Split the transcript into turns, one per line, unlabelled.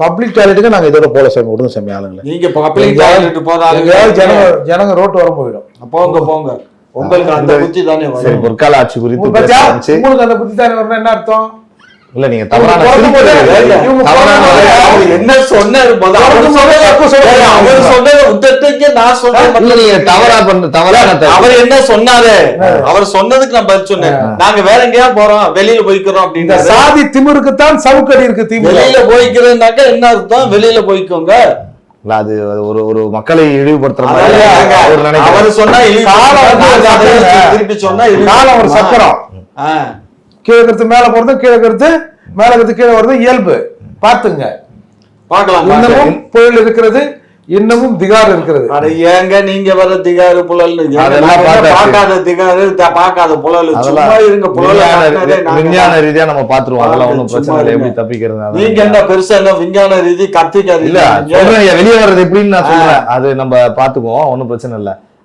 Public டாய்லெட்டுக்கு நாங்க இதோட போல சாமி விடுங்க சாமி ஆளுங்களை.
நீங்க பப்ளிக் டாய்லெட்
ஜனங்க ரோட்டு வர போயிடும்.
போங்க உங்களுக்கு அந்த புத்தி தானே வரும்.
பொற்கால ஆட்சி குறித்து
உங்களுக்கு அந்த புத்தி தானே வரணும். என்ன அர்த்தம்?
இல்ல நீங்க தவறான
என்ன சொன்னாரு அவர் சொன்னதை உத்தரத்துக்கு நான் சொல்றேன். அவர் என்ன சொன்னாரு, அவர் சொன்னதுக்கு நான் பதில் சொன்னேன். நாங்க வேற எங்கேயா போறோம், வெளியில போய்க்கிறோம் அப்படின்னு.
சாதி திமிருக்குத்தான் சவுக்கடி இருக்கு. திமுக
வெளியில போய்க்கிறதுனாக்க என்ன அர்த்தம்? வெளியில போய்க்கோங்க.
அது ஒரு மக்களை இழிவுபடுத்துற
அவர் சொன்னா திருப்பி சொன்னா
காலம் ஒரு சக்கரம். கீழே கருத்து மேல போறது, கீழே கருத்து மேல கருத்து கீழே வருது, இயல்பு. பாத்துங்க,
பாக்கலாம்.
இன்னமும் புயல் இருக்கிறது, இன்னமும் திகார் இருக்கிறது.
ஏங்க நீங்க வர திகாரு புழல் பார்க்காத திகாரு பார்க்காத புழல் இருங்க.
விஞ்ஞான ரீதியா நம்ம பாத்துருவோம். அதெல்லாம் ஒண்ணும் பிரச்சனை இல்லை. எப்படி தப்பிக்கிறது?
நீங்க என்ன பெருசா என்ன விஞ்ஞான ரீதி கத்திக்காது
இல்ல. வெளியே வர்றது எப்படின்னு நான் சொல்றேன். அது நம்ம பாத்துக்குவோம், ஒன்னும் பிரச்சனை இல்லை.